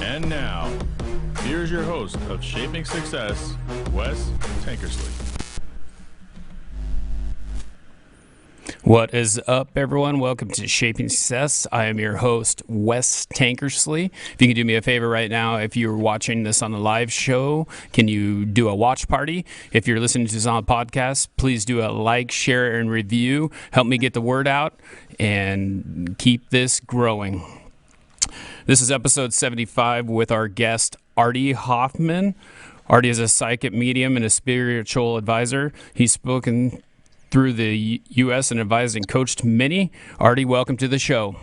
And now, here's your host of Shaping Success, Wes Tankersley. What is up, everyone? Welcome to Shaping Success. I am your host, Wes Tankersley. If you can do me a favor right now, if you're watching this on the live show, can you do a watch party? If you're listening to this on a podcast, please do a like, share, and review. Help me get the word out and keep this growing. This is episode 75 with our guest, Artie Hoffman. Artie is a psychic medium and a spiritual advisor. He's spoken through the U.S. and advised and coached many. Artie, welcome to the show.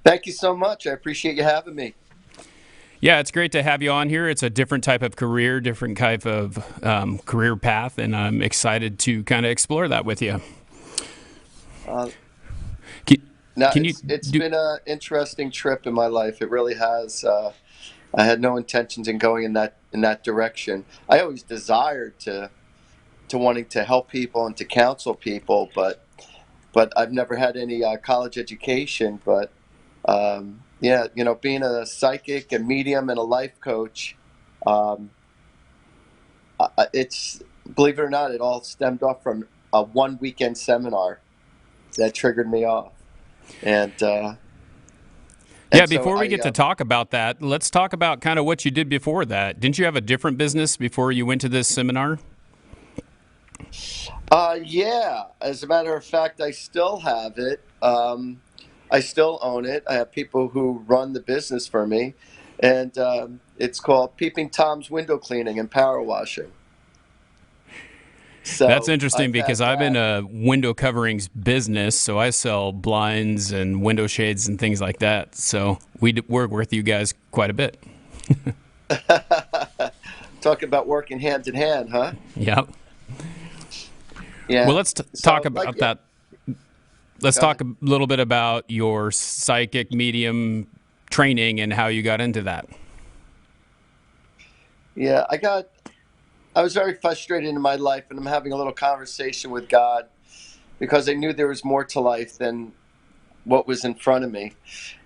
Thank you so much. I appreciate you having me. Yeah, it's great to have you on here. It's a different type of career, different type of career path, and I'm excited to kind of explore that with you. It's been an interesting trip in my life. It really has. I had no intentions in going in that direction. I always desired to wanting to help people and to counsel people, but I've never had any college education. But being a psychic, a medium, and a life coach, it's, believe it or not, it all stemmed off from a one weekend seminar that triggered me off. Before we get to talk about that, let's talk about kind of what you did before that. Didn't you have a different business before you went to this seminar? Yeah. As a matter of fact, I still have it. I still own it. I have people who run the business for me, and it's called Peeping Tom's Window Cleaning and Power Washing. So that's interesting because I'm in a window coverings business, so I sell blinds and window shades and things like that. So we work with you guys quite a bit. Talking about working hand in hand, huh? Yep. Yeah. Well, let's talk about that. Let's talk a little bit about your psychic medium training and how you got into that. Yeah, I was very frustrated in my life, and I'm having a little conversation with God because I knew there was more to life than what was in front of me.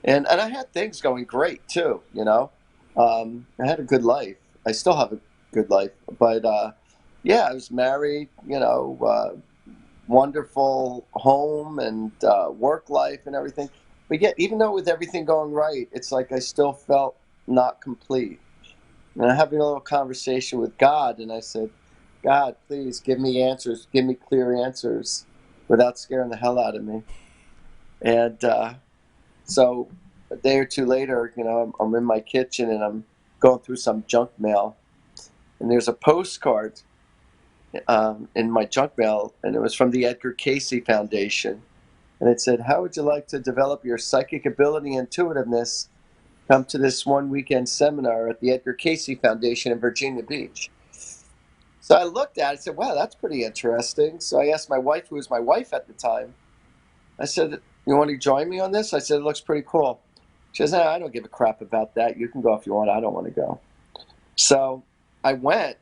And I had things going great too, I had a good life. I still have a good life, but I was married, wonderful home and work life and everything. But yet, even though with everything going right, it's like I still felt not complete. And I'm having a little conversation with God, and I said, God, please give me answers, give me clear answers without scaring the hell out of me. And so a day or two later, I'm in my kitchen and I'm going through some junk mail, and there's a postcard in my junk mail, and it was from the Edgar Cayce Foundation. And it said, how would you like to develop your psychic ability and intuitiveness? Come to this one weekend seminar at the Edgar Cayce Foundation in Virginia Beach. So I looked at it and said, wow, that's pretty interesting. So I asked my wife, who was my wife at the time, I said, you want to join me on this? I said, it looks pretty cool. She says, I don't give a crap about that. You can go if you want. I don't want to go. So I went,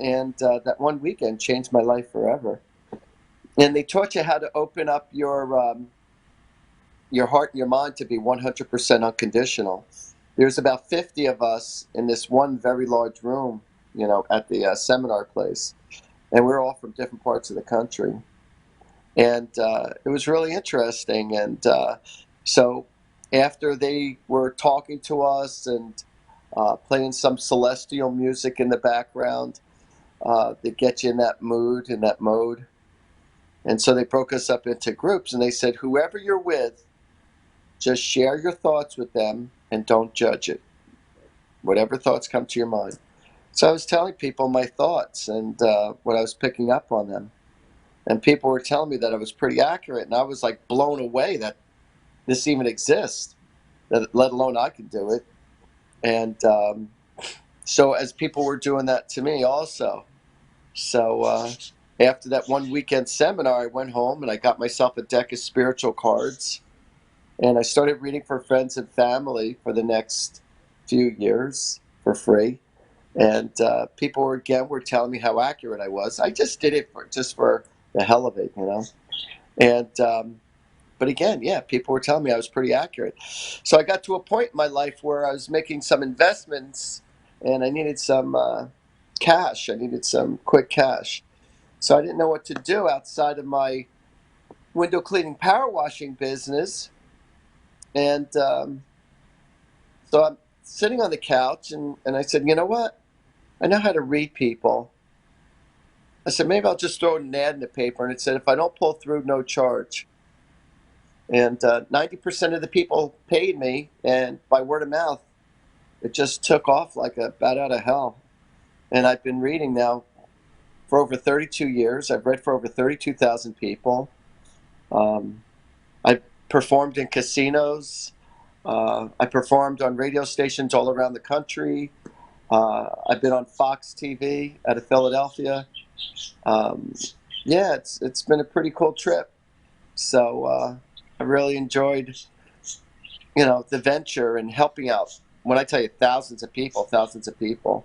and that one weekend changed my life forever. And they taught you how to open up your heart and your mind to be 100% unconditional. There's about 50 of us in this one very large room, at the seminar place. And we're all from different parts of the country. And it was really interesting. And so after they were talking to us and playing some celestial music in the background, they get you in that mood, in that mode. And so they broke us up into groups, and they said, whoever you're with, just share your thoughts with them and don't judge it. Whatever thoughts come to your mind. So I was telling people my thoughts and what I was picking up on them. And people were telling me that I was pretty accurate. And I was like blown away that this even exists, let alone I could do it. And so as people were doing that to me also. So after that one weekend seminar, I went home and I got myself a deck of spiritual cards. And I started reading for friends and family for the next few years for free. And people were telling me how accurate I was. I just did it for the hell of it, And but But again, yeah, people were telling me I was pretty accurate. So I got to a point in my life where I was making some investments and I needed some cash. I needed some quick cash. So I didn't know what to do outside of my window cleaning power washing business. And so I'm sitting on the couch and I said, you know what? I know how to read people. I said, maybe I'll just throw an ad in the paper. And it said, if I don't pull through, no charge. And 90% of the people paid me. And by word of mouth, it just took off like a bat out of hell. And I've been reading now for over 32 years. I've read for over 32,000 people. I performed in casinos. I performed on radio stations all around the country. I've been on Fox TV out of Philadelphia. Yeah, it's been a pretty cool trip. So I really enjoyed, the venture and helping out. When I tell you thousands of people.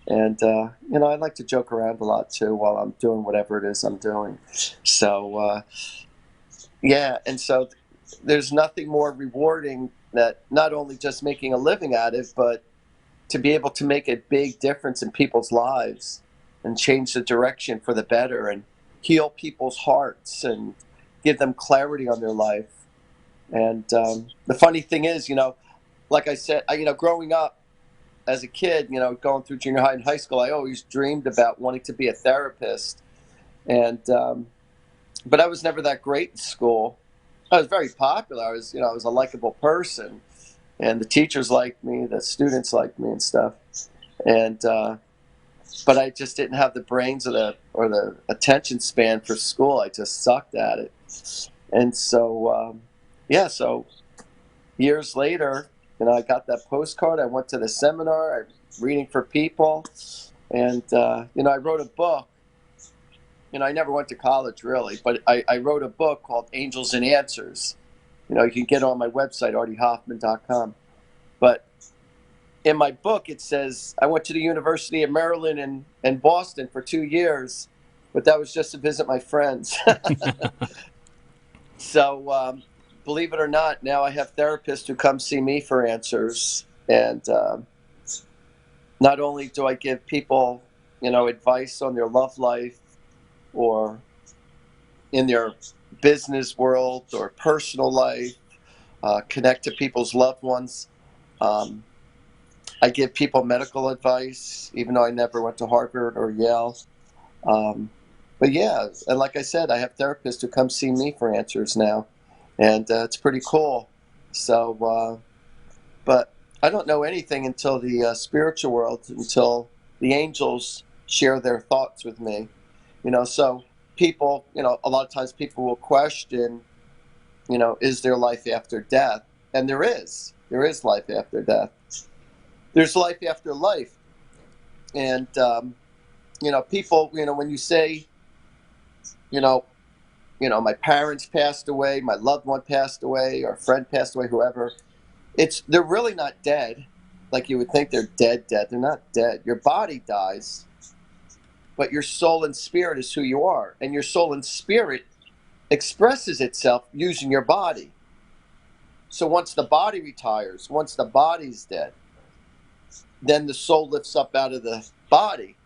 And, I like to joke around a lot too while I'm doing whatever it is I'm doing. So, yeah, and so there's nothing more rewarding that not only just making a living at it, but to be able to make a big difference in people's lives and change the direction for the better and heal people's hearts and give them clarity on their life. And the funny thing is, like I said, growing up as a kid, going through junior high and high school, I always dreamed about wanting to be a therapist. And but I was never that great in school. I was very popular. I was a likable person, and the teachers liked me, the students liked me and stuff. And but I just didn't have the brains or the attention span for school. I just sucked at it. And so so years later, I got that postcard. I went to the seminar. I was reading for people, and I wrote a book. I never went to college really, but I wrote a book called Angels and Answers. You can get it on my website, artiehoffman.com. But in my book, it says I went to the University of Maryland and Boston for 2 years, but that was just to visit my friends. So believe it or not, now I have therapists who come see me for answers. And not only do I give people, advice on their love life or in their business world or personal life, connect to people's loved ones. I give people medical advice, even though I never went to Harvard or Yale. But yeah, and like I said, I have therapists who come see me for answers now, and it's pretty cool. So, but I don't know anything until the spiritual world, until the angels share their thoughts with me. So people, a lot of times people will question, is there life after death? And there is life after death. There's life after life. And, people, when you say, my parents passed away, my loved one passed away, or a friend passed away, whoever, they're really not dead. Like you would think they're dead. They're not dead. Your body dies, but your soul and spirit is who you are. And your soul and spirit expresses itself using your body. So once the body retires, once the body's dead, then the soul lifts up out of the body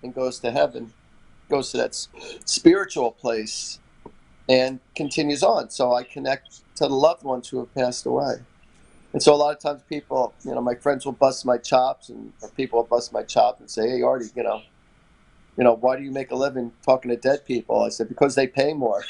and goes to heaven, goes to that spiritual place and continues on. So I connect to the loved ones who have passed away. And so a lot of times people, my friends will bust my chops, or people will bust my chops and say, hey, Artie, why do you make a living talking to dead people? I said, because they pay more.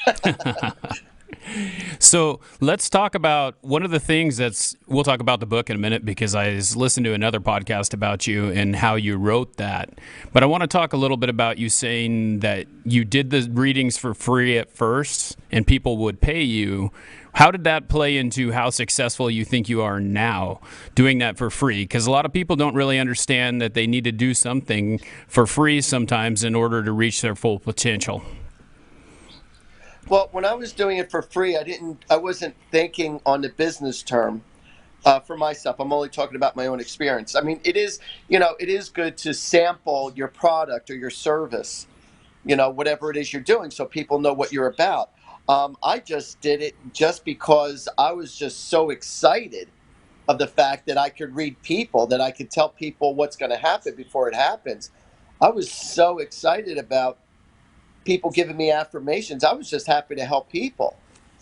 So let's talk about one of the things we'll talk about the book in a minute, because I listened to another podcast about you and how you wrote that. But I want to talk a little bit about you saying that you did the readings for free at first and people would pay you. How did that play into how successful you think you are now doing that for free? Because a lot of people don't really understand that they need to do something for free sometimes in order to reach their full potential. Well, when I was doing it for free, I wasn't thinking on the business term for myself. I'm only talking about my own experience. I mean, it is good to sample your product or your service, whatever it is you're doing, so people know what you're about. I just did it just because I was just so excited of the fact that I could read people, that I could tell people what's going to happen before it happens. I was so excited about people giving me affirmations. I was just happy to help people.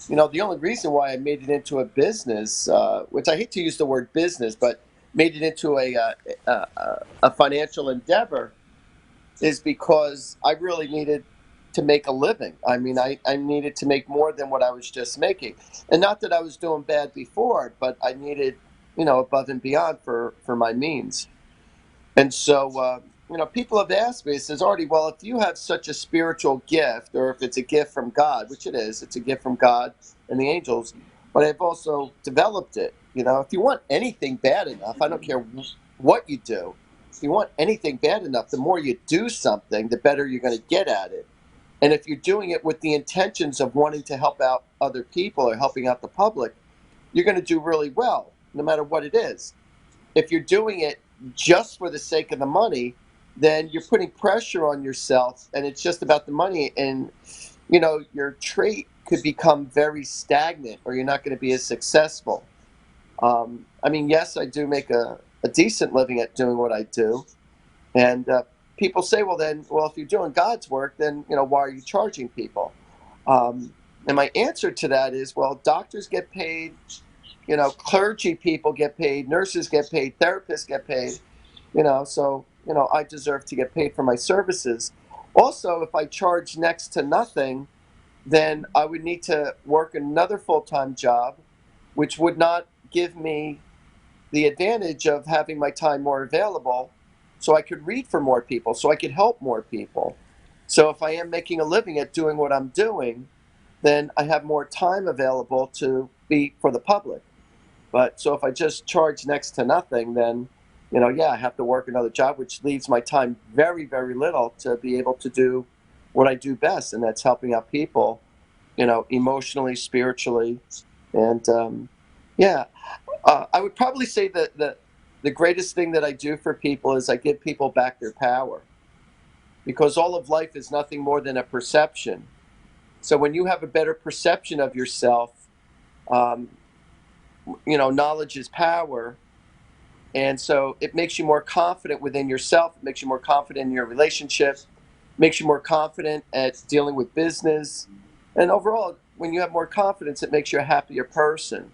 The only reason why I made it into a business, which I hate to use the word business, but made it into a financial endeavor, is because I really needed to make a living. I mean, I needed to make more than what I was just making. And not that I was doing bad before, but I needed, above and beyond for my means. And so, people have asked me, it says, Artie, well, if you have such a spiritual gift, or if it's a gift from God, which it is, it's a gift from God and the angels, but I've also developed it. If you want anything bad enough, I don't care what you do. If you want anything bad enough, the more you do something, the better you're going to get at it. And if you're doing it with the intentions of wanting to help out other people or helping out the public, you're going to do really well, no matter what it is. If you're doing it just for the sake of the money, then you're putting pressure on yourself, and it's just about the money. And your trait could become very stagnant, or you're not going to be as successful. I mean, yes, I do make a decent living at doing what I do, and people say, well, if you're doing God's work, then why are you charging people? And my answer to that is, well, doctors get paid, clergy people get paid, nurses get paid, therapists get paid, so, I deserve to get paid for my services. Also, if I charge next to nothing, then I would need to work another full-time job, which would not give me the advantage of having my time more available, so I could read for more people, so I could help more people. So if I am making a living at doing what I'm doing, then I have more time available to be for the public. But so if I just charge next to nothing, then, I have to work another job, which leaves my time very, very little to be able to do what I do best, and that's helping out people, emotionally, spiritually. And I would probably say that the greatest thing that I do for people is I give people back their power, because all of life is nothing more than a perception. So when you have a better perception of yourself, um, knowledge is power. And so it makes you more confident within yourself. It makes you more confident in your relationship, makes you more confident at dealing with business. And overall, when you have more confidence, it makes you a happier person.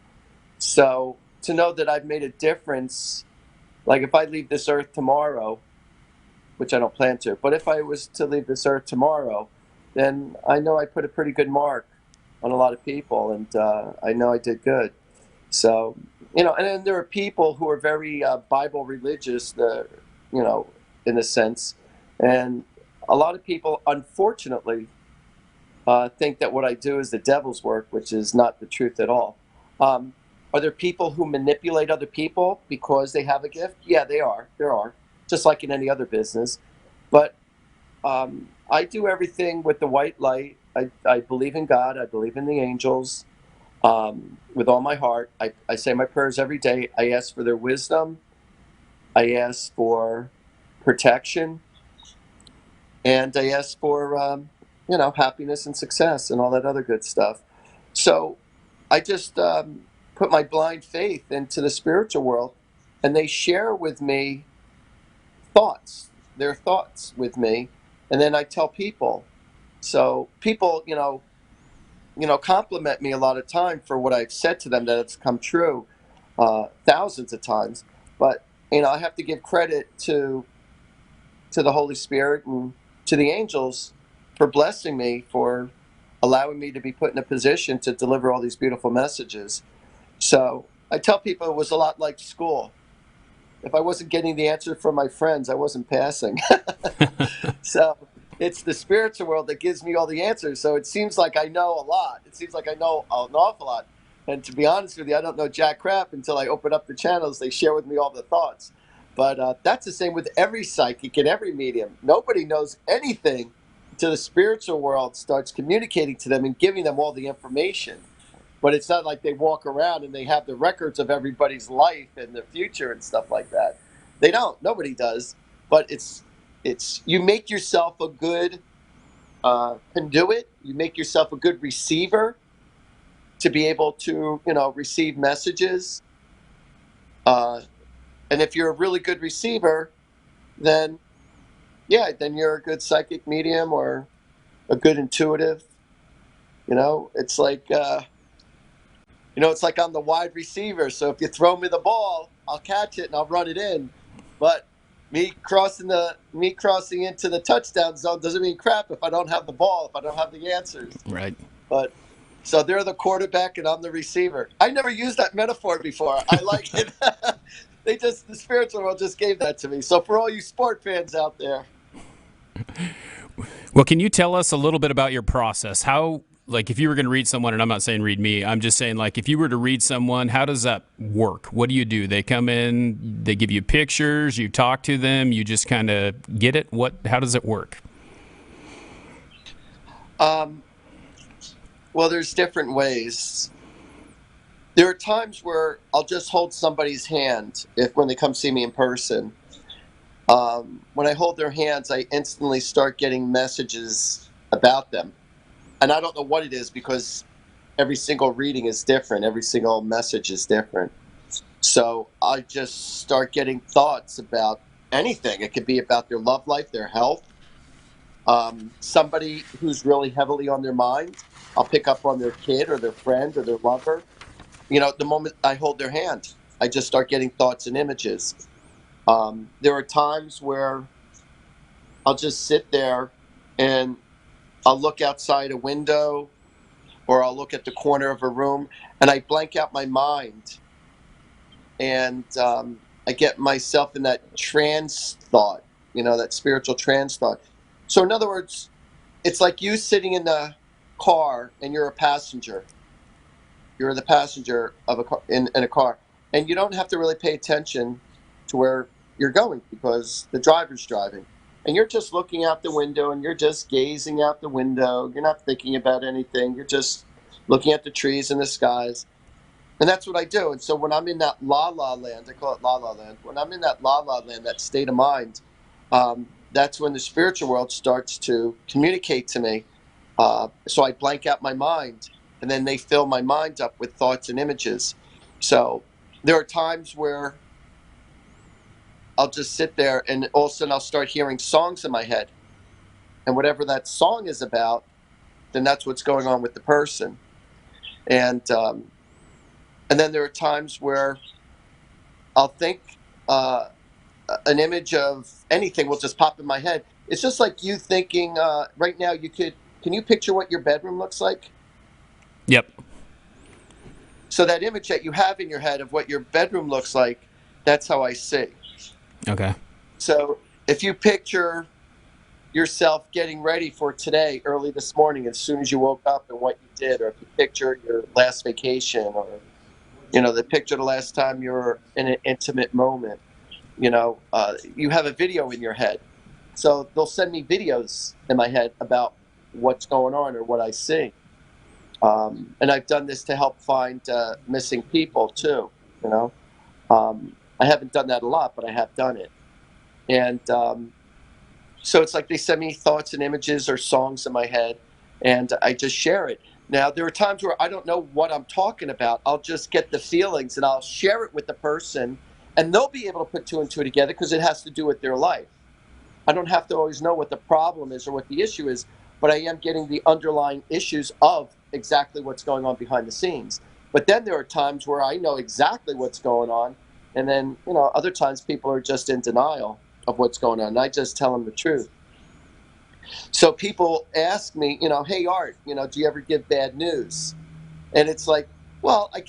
So to know that I've made a difference, like if I leave this earth tomorrow, which I don't plan to, but if I was to leave this earth tomorrow, then I know I put a pretty good mark on a lot of people, and I know I did good. So, and then there are people who are very Bible religious, in a sense. And a lot of people, unfortunately, think that what I do is the devil's work, which is not the truth at all. Are there people who manipulate other people because they have a gift? Yeah, they are. There are, just like in any other business. But I do everything with the white light. I believe in God. I believe in the angels. With all my heart. I say my prayers every day. I ask for their wisdom. I ask for protection. And I ask for, happiness and success and all that other good stuff. So I just put my blind faith into the spiritual world, and they share with me their thoughts with me, and then I tell people. So people, compliment me a lot of time for what I've said to them, that it's come true thousands of times. But I have to give credit to the Holy Spirit and to the angels for blessing me, for allowing me to be put in a position to deliver all these beautiful messages. So I tell people it was a lot like school. If I wasn't getting the answer from my friends, I wasn't passing. So it's the spiritual world that gives me all the answers. So it seems like I know a lot. It seems like I know an awful lot. And to be honest with you, I don't know jack crap until I open up the channels. They share with me all the thoughts. But that's the same with every psychic and every medium. Nobody knows anything until the spiritual world starts communicating to them and giving them all the information. But it's not like they walk around and they have the records of everybody's life and the future and stuff like that. They don't. Nobody does. But it's you make yourself a good conduit. You make yourself a good receiver to be able to, receive messages. And if you're a really good receiver, then then you're a good psychic medium or a good intuitive. It's like it's like I'm the wide receiver. So if you throw me the ball, I'll catch it and I'll run it in. But me crossing into the touchdown zone doesn't mean crap if I don't have the ball, if I don't have the answers. Right. But so they're the quarterback and I'm the receiver. I never used that metaphor before. I like it. The spiritual world just gave that to me. So for all you sport fans out there. Well, can you tell us a little bit about your process? How, like, if you were going to read someone, and I'm not saying read me, I'm just saying, like, if you were to read someone, how does that work? What do? They come in, they give you pictures, you talk to them, you just kind of get it? How does it work? Well, there's different ways. There are times where I'll just hold somebody's hand when they come see me in person. When I hold their hands, I instantly start getting messages about them. And I don't know what it is because every single reading is different. Every single message is different. So I just start getting thoughts about anything. It could be about their love life, their health. Somebody who's really heavily on their mind, I'll pick up on their kid or their friend or their lover. The moment I hold their hand, I just start getting thoughts and images. There are times where I'll just sit there and I'll look outside a window or I'll look at the corner of a room and I blank out my mind and I get myself in that trance thought, that spiritual trance thought. So in other words, it's like you sitting in the car and you're a passenger. You're the passenger of a car, in a car, and you don't have to really pay attention to where you're going because the driver's driving. And you're just looking out the window and you're just gazing out the window. You're not thinking about anything. You're just looking at the trees and the skies. And that's what I do. And so when I'm in that la-la land, I call it la-la land. When I'm in that la-la land, that state of mind, that's when the spiritual world starts to communicate to me. So I blank out my mind, and then they fill my mind up with thoughts and images. So there are times where I'll just sit there, and all of a sudden I'll start hearing songs in my head. And whatever that song is about, then that's what's going on with the person. And then there are times where I'll think an image of anything will just pop in my head. It's just like you thinking right now. Can you picture what your bedroom looks like? Yep. So that image that you have in your head of what your bedroom looks like, that's how I see. Okay. So if you picture yourself getting ready for today, early this morning, as soon as you woke up and what you did, or if you picture your last vacation, or the picture the last time you were in an intimate moment, you have a video in your head. So they'll send me videos in my head about what's going on or what I see. And I've done this to help find missing people too. I haven't done that a lot, but I have done it. And so it's like they send me thoughts and images or songs in my head, and I just share it. Now, there are times where I don't know what I'm talking about. I'll just get the feelings and I'll share it with the person, and they'll be able to put two and two together because it has to do with their life. I don't have to always know what the problem is or what the issue is, but I am getting the underlying issues of exactly what's going on behind the scenes. But then there are times where I know exactly what's going on, and then other times people are just in denial of what's going on, and I just tell them the truth. So people ask me, hey Art, do you ever give bad news? And it's like, well, I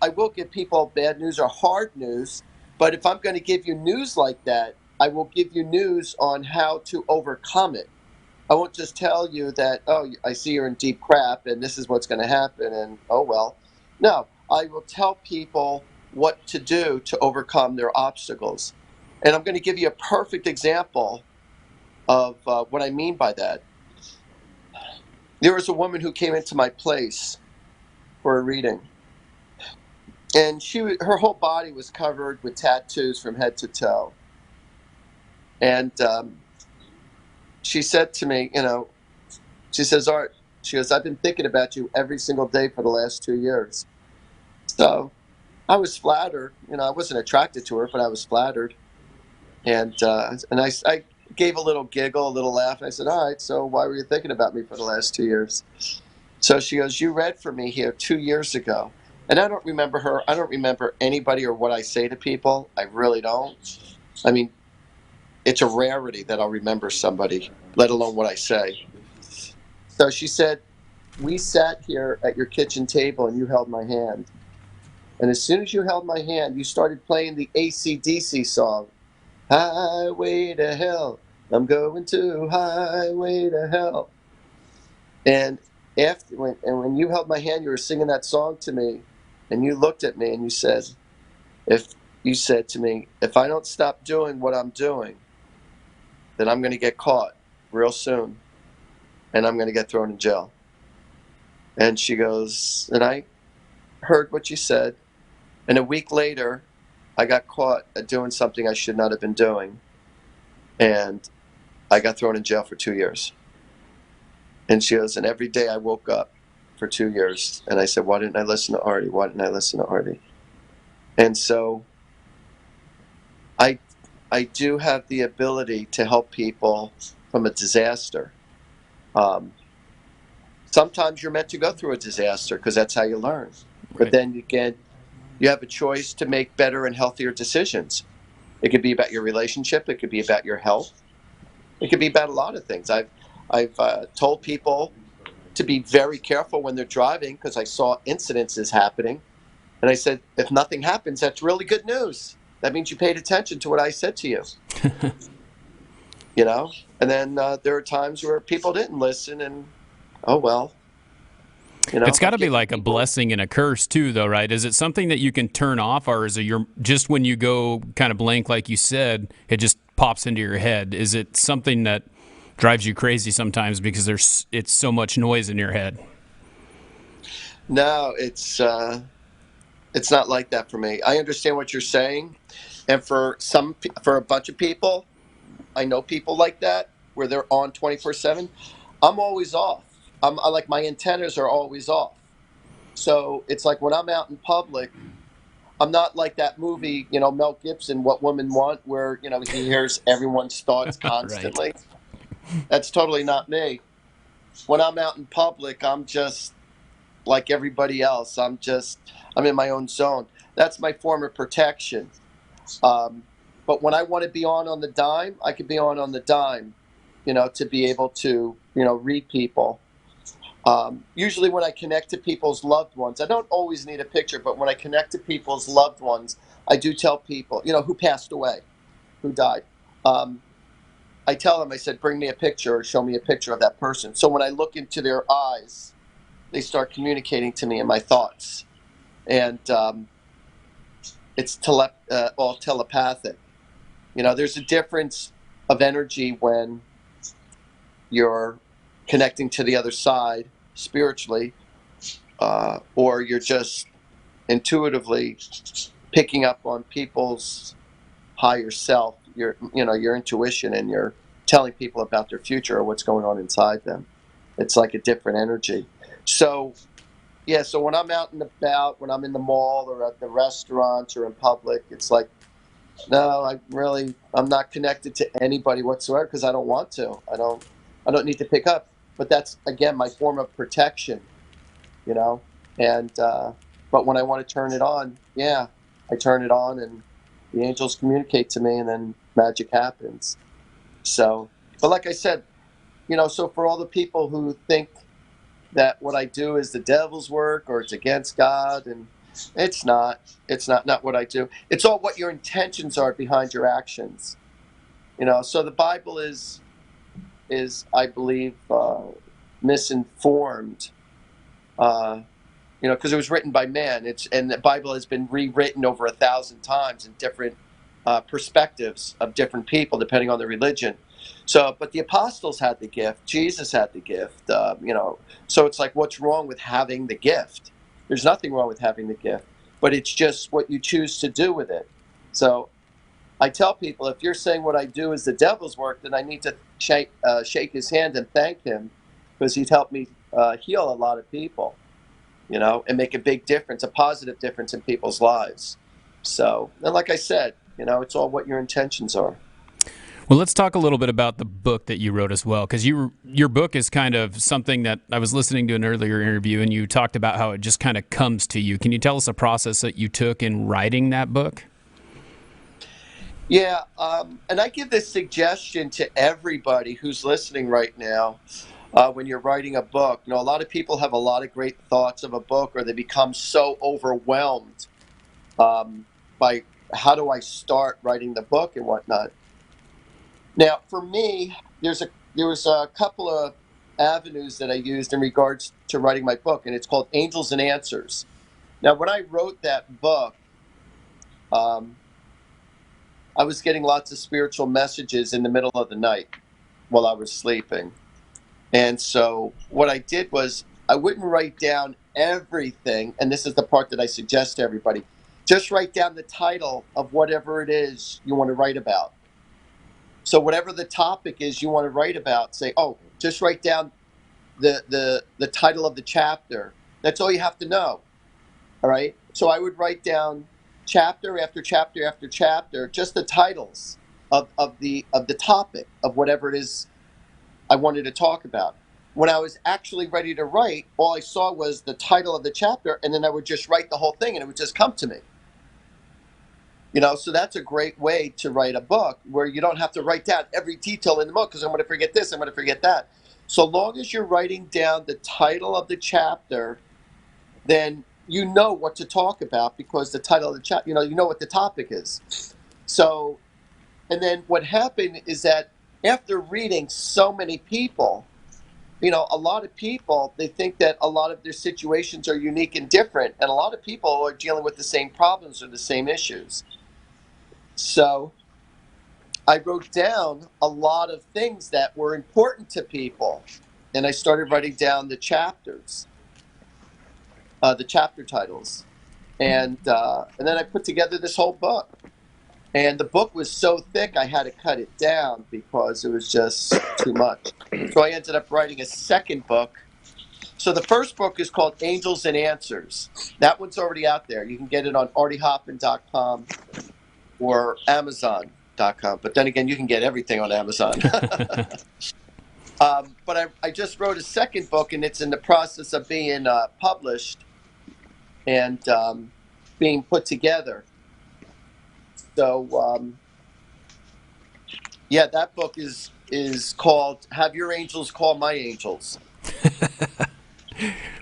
will give people bad news or hard news, but if I'm going to give you news like that, I will give you news on how to overcome it. I won't just tell you that, oh, I see you're in deep crap and this is what's going to happen and oh well. No, I will tell people what to do to overcome their obstacles. And I'm going to give you a perfect example of what I mean by that. There was a woman who came into my place for a reading, and her whole body was covered with tattoos from head to toe. And she said to me, She says, Art, she goes, I've been thinking about you every single day for the last 2 years. So I was flattered. I wasn't attracted to her, but I was flattered. And I gave a little giggle, a little laugh. And I said, all right, so why were you thinking about me for the last 2 years? So she goes, you read for me here 2 years ago. And I don't remember her. I don't remember anybody or what I say to people. I really don't. I mean, it's a rarity that I'll remember somebody, let alone what I say. So she said, we sat here at your kitchen table and you held my hand. And as soon as you held my hand, you started playing the AC/DC song, Highway to Hell. I'm going to Highway to Hell. And when you held my hand, you were singing that song to me, and you looked at me and you said to me, if I don't stop doing what I'm doing, then I'm going to get caught real soon, and I'm going to get thrown in jail. And she goes, and I heard what you said, and a week later, I got caught doing something I should not have been doing, and I got thrown in jail for 2 years. And she goes, and every day I woke up for 2 years, and I said, why didn't I listen to Artie? Why didn't I listen to Artie? And so I do have the ability to help people from a disaster. Sometimes you're meant to go through a disaster because that's how you learn. Right. But then you have a choice to make better and healthier decisions. It could be about your relationship. It could be about your health. It could be about a lot of things. I've told people to be very careful when they're driving because I saw incidences happening. And I said, if nothing happens, that's really good news. That means you paid attention to what I said to you. And then there are times where people didn't listen, and oh well. It's got to be like a blessing and a curse too, though, right? Is it something that you can turn off, or is it just when you go kind of blank, like you said, it just pops into your head? Is it something that drives you crazy sometimes because it's so much noise in your head? No, it's not like that for me. I understand what you're saying, and for a bunch of people, I know people like that where they're on 24/7. I'm always off. I like my antennas are always off. So it's like when I'm out in public, I'm not like that movie, Mel Gibson, What Women Want, where he hears everyone's thoughts constantly. Right. That's totally not me. When I'm out in public, I'm just like everybody else. I'm in my own zone. That's my form of protection. But when I want to be on the dime, I could be on the dime, to be able to, read people. Usually when I connect to people's loved ones, I don't always need a picture, but when I connect to people's loved ones, I do tell people, who passed away, who died. I tell them, I said, bring me a picture or show me a picture of that person. So when I look into their eyes, they start communicating to me in my thoughts. And it's all telepathic. There's a difference of energy when you're connecting to the other side spiritually, or you're just intuitively picking up on people's higher self, your intuition, and you're telling people about their future or what's going on inside them. It's like a different energy. So when I'm out and about, when I'm in the mall or at the restaurant or in public, it's like, no, I'm not connected to anybody whatsoever because I don't want to. I don't need to pick up. But that's, again, my form of protection, And but when I want to turn it on, I turn it on, and the angels communicate to me, and then magic happens. So, but like I said, so for all the people who think that what I do is the devil's work or it's against God, and it's not what I do. It's all what your intentions are behind your actions. So the Bible is I believe misinformed, because it was written by man. And the Bible has been rewritten over 1,000 times in different perspectives of different people, depending on the religion. So, but the apostles had the gift. Jesus had the gift. So it's like, what's wrong with having the gift? There's nothing wrong with having the gift, but it's just what you choose to do with it. So I tell people, if you're saying what I do is the devil's work, then I need to shake his hand and thank him because he's helped me heal a lot of people, and make a big difference, a positive difference in people's lives. So, and like I said, it's all what your intentions are. Well, let's talk a little bit about the book that you wrote as well, because your book is kind of something that I was listening to an earlier interview, and you talked about how it just kind of comes to you. Can you tell us a process that you took in writing that book? Yeah, and I give this suggestion to everybody who's listening right now. When you're writing a book, a lot of people have a lot of great thoughts of a book, or they become so overwhelmed by how do I start writing the book and whatnot. Now, for me, there was a couple of avenues that I used in regards to writing my book, and it's called Angels and Answers. Now, when I wrote that book, I was getting lots of spiritual messages in the middle of the night while I was sleeping. And so what I did was I wouldn't write down everything, and this is the part that I suggest to everybody. Just write down the title of whatever it is you want to write about. So whatever the topic is you want to write about, say, just write down the title of the chapter. That's all you have to know. All right. So I would write down chapter after chapter after chapter, just the titles of the topic of whatever it is I wanted to talk about. When I was actually ready to write, all I saw was the title of the chapter, and then I would just write the whole thing, and it would just come to me. So that's a great way to write a book, where you don't have to write down every detail in the book, because I'm going to forget this, I'm going to forget that. So long as you're writing down the title of the chapter, then you know what to talk about, because the title of the chapter, you know what the topic is. So, and then what happened is that after reading so many people, a lot of people, they think that a lot of their situations are unique and different, and a lot of people are dealing with the same problems or the same issues. So I wrote down a lot of things that were important to people, and I started writing down the chapters, the chapter titles, and then I put together this whole book. And the book was so thick, I had to cut it down because it was just too much. So I ended up writing a second book. So the first book is called Angels and Answers. That one's already out there. You can get it on artiehoffman.com or amazon.com. But then again, you can get everything on Amazon. But I just wrote a second book, and it's in the process of being published and being put together. So, that book is called "Have Your Angels Call My Angels."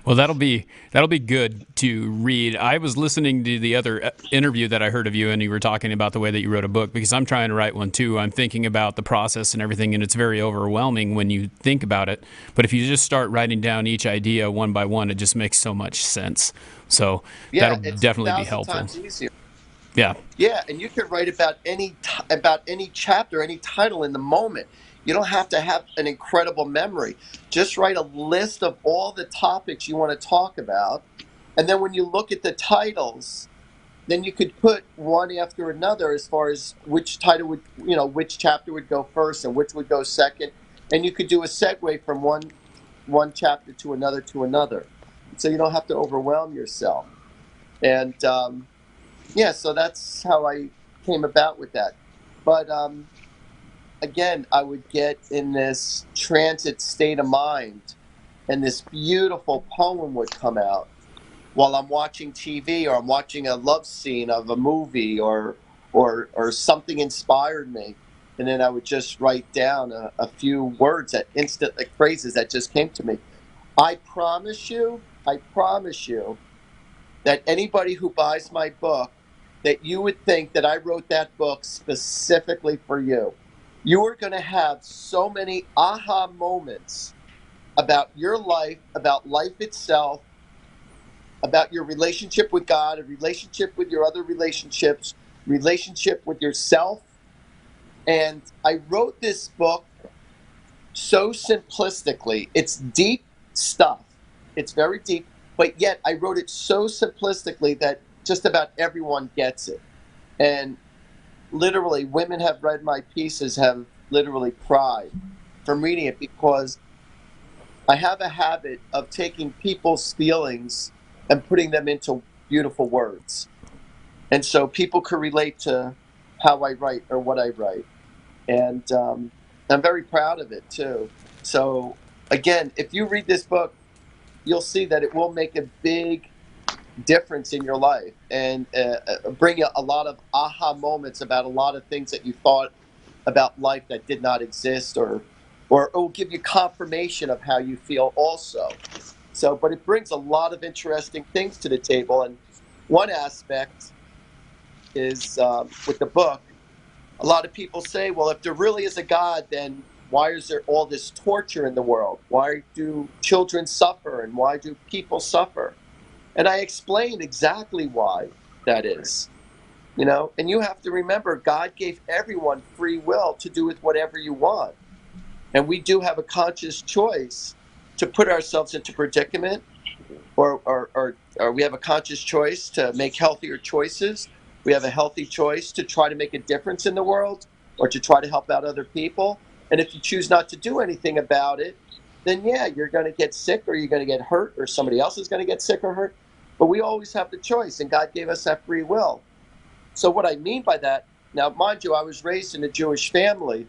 Well, that'll be good to read. I was listening to the other interview that I heard of you, and you were talking about the way that you wrote a book, because I'm trying to write one too. I'm thinking about the process and everything, and it's very overwhelming when you think about it. But if you just start writing down each idea one by one, it just makes so much sense. So that'll definitely be helpful. Times easier. Yeah. Yeah, and you can write about any chapter, any title in the moment. You don't have to have an incredible memory. Just write a list of all the topics you want to talk about, and then when you look at the titles, then you could put one after another as far as which title would, which chapter would go first and which would go second, and you could do a segue from one chapter to another, so you don't have to overwhelm yourself. And so that's how I came about with that. But again, I would get in this transit state of mind, and this beautiful poem would come out while I'm watching TV, or I'm watching a love scene of a movie, or something inspired me. And then I would just write down a few words, phrases that just came to me. I promise you that anybody who buys my book, that you would think that I wrote that book specifically for you. You are going to have so many aha moments about your life, about life itself, about your relationship with God, a relationship with your other relationships, relationship with yourself. And I wrote this book so simplistically. It's deep stuff. It's very deep, but yet I wrote it so simplistically that just about everyone gets it. And literally, women have read my pieces, have literally cried from reading it, because I have a habit of taking people's feelings and putting them into beautiful words. And so people can relate to how I write or what I write. And I'm very proud of it too. So again, if you read this book, you'll see that it will make a big difference in your life and bring you a lot of aha moments about a lot of things that you thought about life that did not exist, or it will give you confirmation of how you feel also. So, but it brings a lot of interesting things to the table. And one aspect is with the book, a lot of people say, well, if there really is a God, then why is there all this torture in the world? Why do children suffer and why do people suffer? And I explained exactly why that is. And you have to remember, God gave everyone free will to do with whatever you want. And we do have a conscious choice to put ourselves into predicament, or we have a conscious choice to make healthier choices. We have a healthy choice to try to make a difference in the world or to try to help out other people. And if you choose not to do anything about it, then yeah, you're going to get sick or you're going to get hurt or somebody else is going to get sick or hurt. But we always have the choice, and God gave us that free will. So what I mean by that, now, mind you, I was raised in a Jewish family,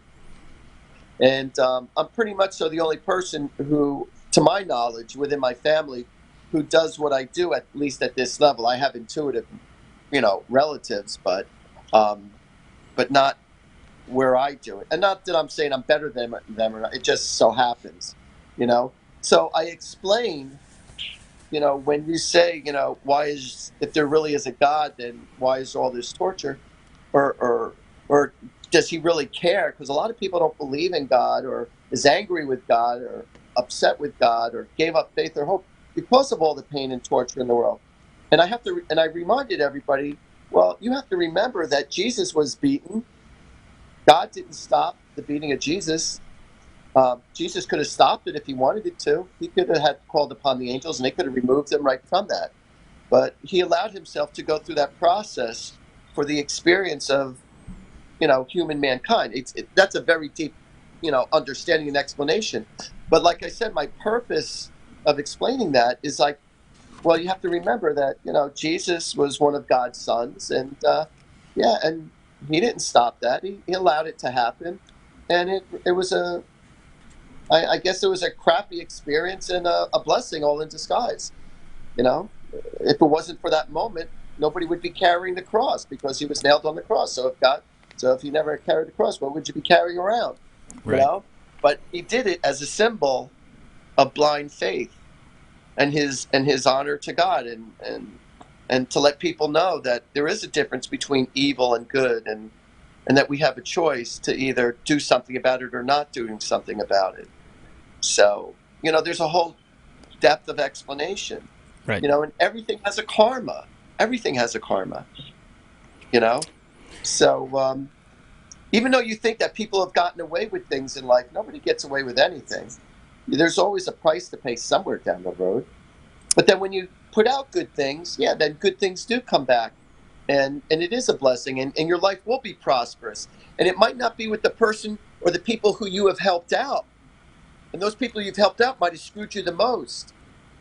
and I'm pretty much so the only person who, to my knowledge, within my family, who does what I do, at least at this level. I have intuitive, relatives, but not where I do it. And not that I'm saying I'm better than them or not. It just so happens, So I explain, when you say, if there really is a God, then why is all this torture? Or does he really care? Because a lot of people don't believe in God or is angry with God or upset with God or gave up faith or hope because of all the pain and torture in the world. And I reminded everybody, well, you have to remember that Jesus was beaten. God didn't stop the beating of Jesus. Jesus could have stopped it if he wanted it to. He could have had called upon the angels and they could have removed him right from that. But he allowed himself to go through that process for the experience of, human mankind. That's a very deep, understanding and explanation. But like I said, my purpose of explaining that is like, well, you have to remember that, Jesus was one of God's sons, and and he didn't stop that. He allowed it to happen, and it was I guess it was a crappy experience and a blessing all in disguise. If it wasn't for that moment, nobody would be carrying the cross because he was nailed on the cross. So if he never carried the cross, what would you be carrying around? Right. But he did it as a symbol of blind faith and his honor to God, and to let people know that there is a difference between evil and good, and that we have a choice to either do something about it or not doing something about it. So, there's a whole depth of explanation. Right. And everything has a karma. Everything has a karma. So even though you think that people have gotten away with things in life, nobody gets away with anything. There's always a price to pay somewhere down the road. But then when you put out good things, then good things do come back. And it is a blessing, and your life will be prosperous. And it might not be with the person or the people who you have helped out. And those people you've helped out might have screwed you the most.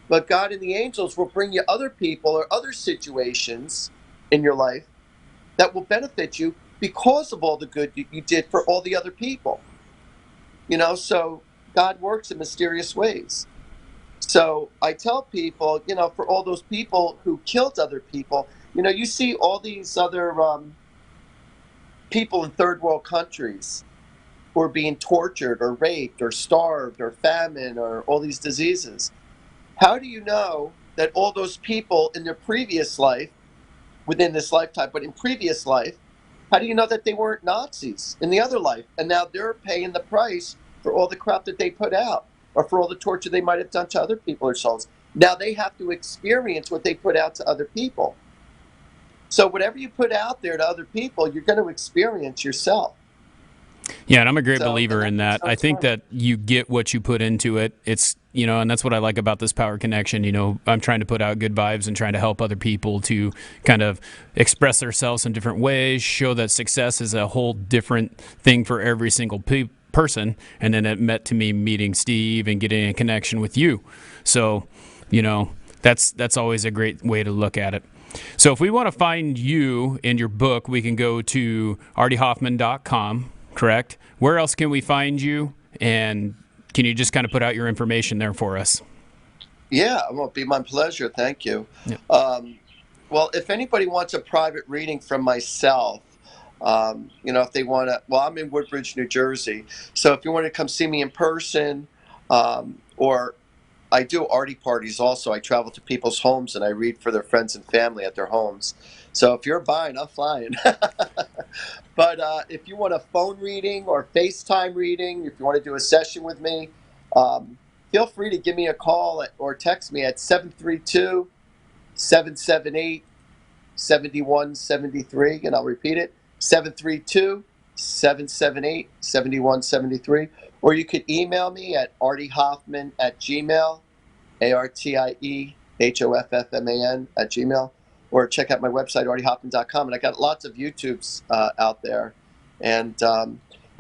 But God and the angels will bring you other people or other situations in your life that will benefit you because of all the good you did for all the other people. So God works in mysterious ways. So I tell people, for all those people who killed other people, you see all these other people in third world countries who are being tortured or raped or starved or famine or all these diseases. How do you know that all those people in their previous life, within this lifetime, but in previous life, how do you know that they weren't Nazis in the other life? And now they're paying the price for all the crap that they put out or for all the torture they might have done to other people or souls. Now they have to experience what they put out to other people. So whatever you put out there to other people, you're going to experience yourself. Yeah, and I'm a great believer in that. I think fun. that you get what you put into it. It's, and that's what I like about this Power Connection. I'm trying to put out good vibes and trying to help other people to kind of express themselves in different ways, show that success is a whole different thing for every single person, and then it met to me meeting Steve and getting a connection with you. So, that's always a great way to look at it. So if we want to find you in your book, we can go to artiehoffman.com, correct? Where else can we find you? And can you just kind of put out your information there for us? Yeah, it will be my pleasure. Thank you. Yeah. Well, if anybody wants a private reading from myself, if they want to, well, I'm in Woodbridge, New Jersey. So if you want to come see me in person, or I do Artie parties also. I travel to people's homes and I read for their friends and family at their homes. So if you're buying, I'm flying. But if you want a phone reading or FaceTime reading, if you want to do a session with me, feel free to give me a call or text me at 732-778-7173. And I'll repeat it, 732-778-7173. Or you could email me at artiehoffman@gmail, ARTIEHOFFMAN@gmail, or check out my website, artiehoffman.com. And I got lots of YouTubes out there. And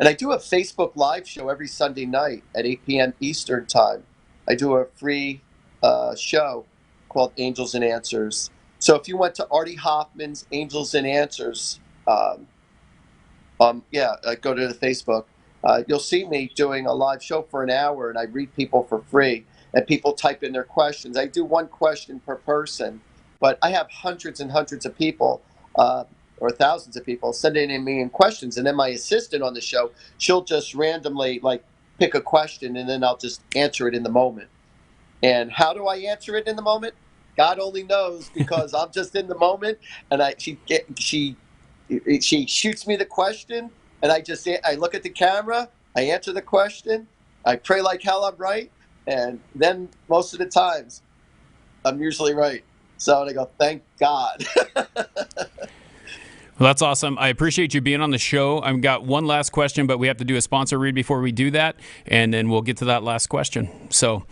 I do a Facebook live show every Sunday night at 8 p.m. Eastern Time. I do a free show called Angels and Answers. So if you went to Artie Hoffman's Angels and Answers, go to the Facebook. You'll see me doing a live show for an hour, and I read people for free, and people type in their questions. I do one question per person, but I have hundreds and hundreds of people, or thousands of people sending in me questions, and then my assistant on the show, she'll just randomly pick a question, and then I'll just answer it in the moment. And how do I answer it in the moment? God only knows, because I'm just in the moment, and she shoots me the question, and I look at the camera, I answer the question, I pray like hell I'm right, and then most of the times I'm usually right. So I go, thank God. Well, that's awesome. I appreciate you being on the show. I've got one last question, but we have to do a sponsor read before we do that, and then we'll get to that last question. So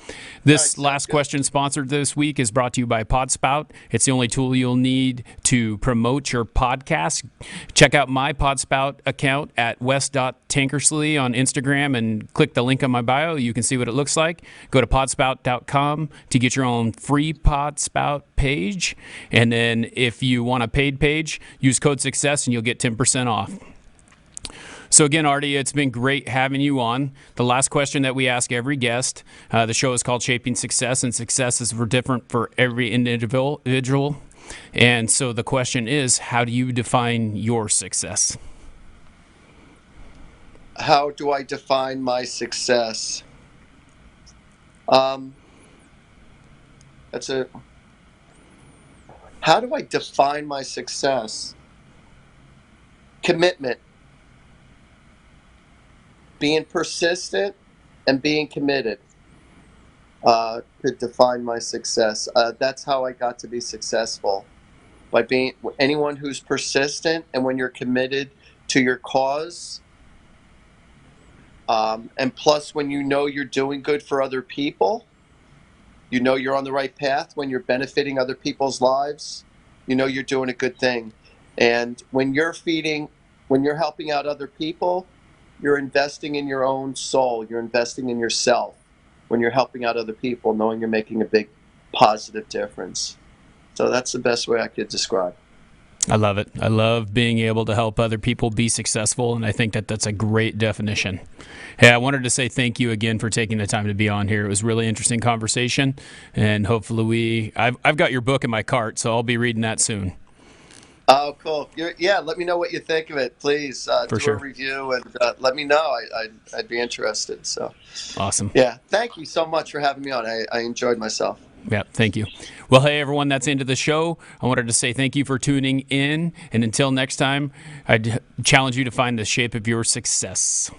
this last question sponsored this week is brought to you by Podspout. It's the only tool you'll need to promote your podcast. Check out my Podspout account at wes.tankersley on Instagram and click the link on my bio. You can see what it looks like. Go to podspout.com to get your own free Podspout page. And then if you want a paid page, use code SUCCESS and you'll get 10% off. So again, Artie, it's been great having you on. The last question that we ask every guest, the show is called Shaping Success, and success is different for every individual. And so the question is, how do you define your success? How do I define my success? How do I define my success? Commitment. Being persistent and being committed could define my success. That's how I got to be successful. By being anyone who's persistent, and when you're committed to your cause, and plus when you know you're doing good for other people, you know you're on the right path. When you're benefiting other people's lives, you know you're doing a good thing. And when you're helping out other people, you're investing in your own soul. You're investing in yourself when you're helping out other people, knowing you're making a big positive difference. So that's the best way I could describe. I love it. I love being able to help other people be successful, and I think that that's a great definition. Hey, I wanted to say thank you again for taking the time to be on here. It was a really interesting conversation, and hopefully I've got your book in my cart, so I'll be reading that soon. Oh, cool. Let me know what you think of it, please. Do a review and let me know. I'd be interested. So awesome. Yeah, thank you so much for having me on. I enjoyed myself. Yeah, thank you. Well, hey, everyone, that's the end of the show. I wanted to say thank you for tuning in. And until next time, I challenge you to find the shape of your success.